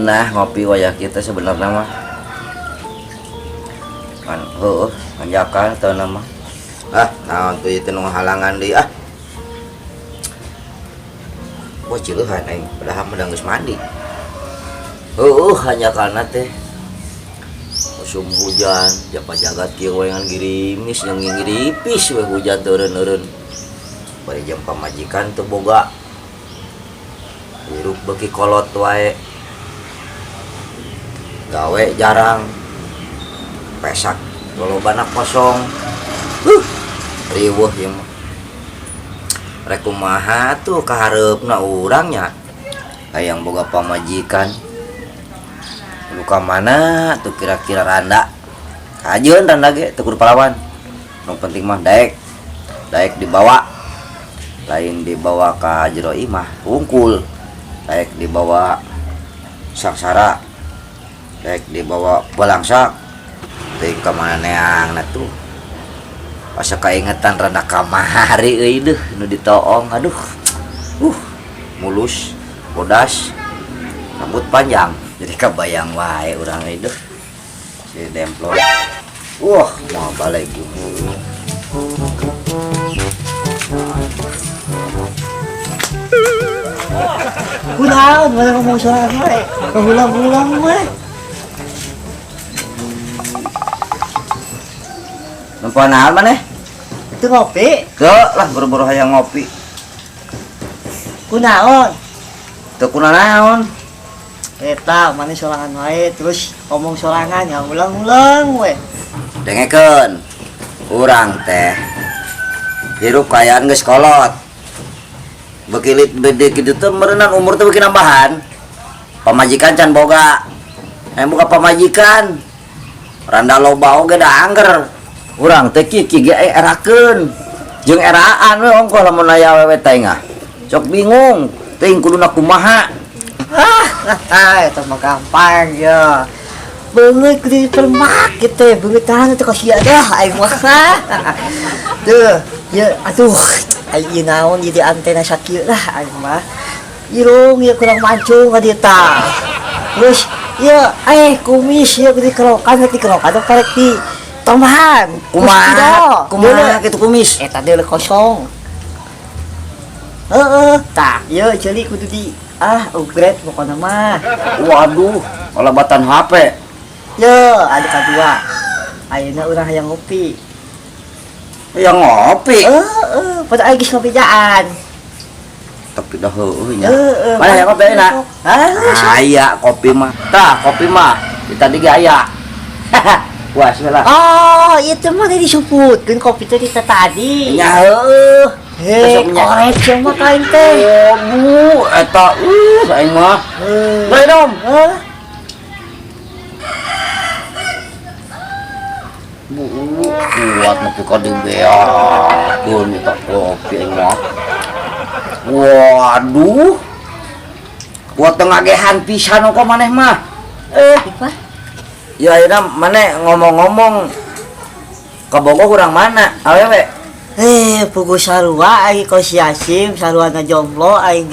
nah ngopi wayah kita sebenarnya mah kan manjakan teu nama naon tuh itu nu halangan deui wah cileuhan aing padahal mah geus mandi hanya karena teh musim hujan japa jagat kieu wayangan girimis yang ngiripis we hujan teureun-eureun bari jam pamajikan teu boga hirup beuki kolot wae gawe jarang pesak lolobana kosong riweuh ieu mah rek kumaha tuh kahareupna urangnya hayang boga pamajikan luka mana tuh kira-kira randa ajeun randa ge teu kudu palawan nu penting mah daek dibawa lain dibawa ka jero imah wungkul daek dibawa saksara daek dibawa balangsak teh ka mananeangna tuh asa kaingetan randa kamari euy deuh nu ditoong aduh mulus bodas rambut panjang jadi kebayang wae urang itu si demplon mau balik kunaon mana ngomong soal wae kehulang-hulang wae nempanal maneh itu ngopi lah buru-buru hayang ngopi kunaon teu kunaon eta mana sorangan wae terus ngomong sorangan ya ulang-ulang we dengekeun urang teh hirup kayaan geus kolot bekilit bede kitu teh meureunna umur teh beuki nambahan pamajikan can boga boga pamajikan randa loba oge da angger urang teh kieu ge erakeun jeung eraan we ongkoh lamun aya awewe teh sok bingung teuing kuduna kumaha itu mah gampang ya beungeut kudu dipermak gitu beungeut tahan teh kasihan dah aing mah tuh ya aduh aing naon jadi antena sakieu lah aing mah irung ya kurang mancung ka dieu tah terus ya kumis ya kudu dikerokan parek di tambahan kumaha kitu kumis eta deuleu kosong tah ya jadi kudu di upgrade pokoknya mah waduh olabatan HP ya ada kedua ayeuna urang hayang ngopi yang ngopi pada aya geus ngopi jaan tapi dah heueuh nya mana yang kopi enak aya kopi mah kopi mah kita di aya puas we lah itu mah disebutkeun kopi teh kita tadi nya heueuh korek cuma kain teh bu eta aing mah bae dong bu kuat nepi ka dibeakeun eta kopi aing mah waduh buat tengagehan pisan kok maneh mah ya ayeuna maneh ngomong-ngomong ka Bogor urang mana awewe pugu sarua aing kos Yasim saruana jomblo aing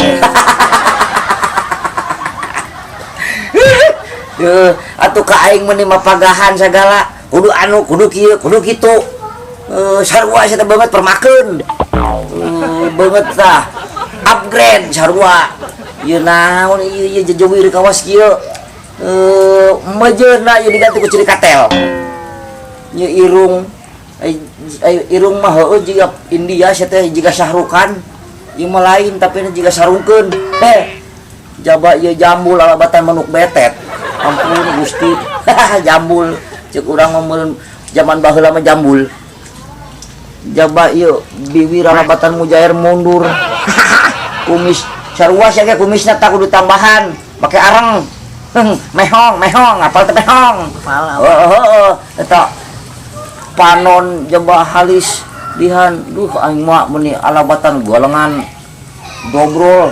atuh ka aing meuni mapagahan sagala kudu kieu kudu kitu sarua saya banget permakeun banget tah upgrade sarua ieu naon ieu jejeuwir kawas kieu majeuna ieu diganti ku ciri katel ieu irung irung mah heueuh jiga India sia teh jiga Syahrukan ieu mah lain tapi jiga sarungkeun jaba ieu jambul alabatan manuk betet ampun Gusti jambul ceuk urang ngomong zaman baheula mah jambul jaba ieu biwir alabatan mujair mundur kumis sarua sia ge kumisna tak kudu tambahan make areng mehong apal teh mehong eta panon jaba halis dihan aing mah meuni alabatan golengan dobrol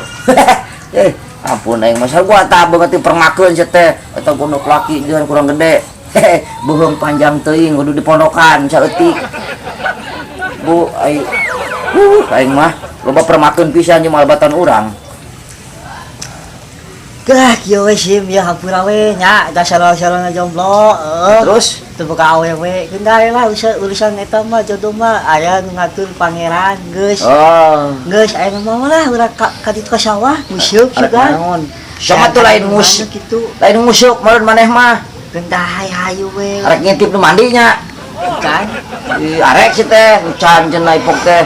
ampun aing mah gua tah beungeut permakeun sia teh eta gondok laki dihan kurang gede beuheung panjang teuing kudu dipondokan saeutik bu aing mah loba permakeun pisan jeung alabatan urang Kah kieu we sim ya hampura we nya da salon-salon jomblo. Terus Teu boga awewe. Kendari lah urusan eta mah jodoh mah aya nu ngatur pangeran geus. oh Geus aya mah lah urang ka ditu ka sawah musyuk arek juga. naon sama tuh lain musik gitu. lain musik meureun maneh mah Gendahay hayu we. arek ngintip nu mandinya Kan. arek sih teh encan cenah ipok teh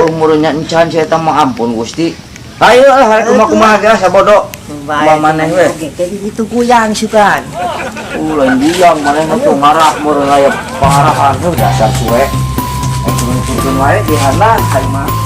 umurnya encan saya teh mah ampun Gusti ayo arek kumaha ge sabodo kumaha maneh we Jadi itu guyang sukan. lain diam maneh mah tuh ngarah meureun aya pangarahan dasar suwe turun-turun wae di handap mah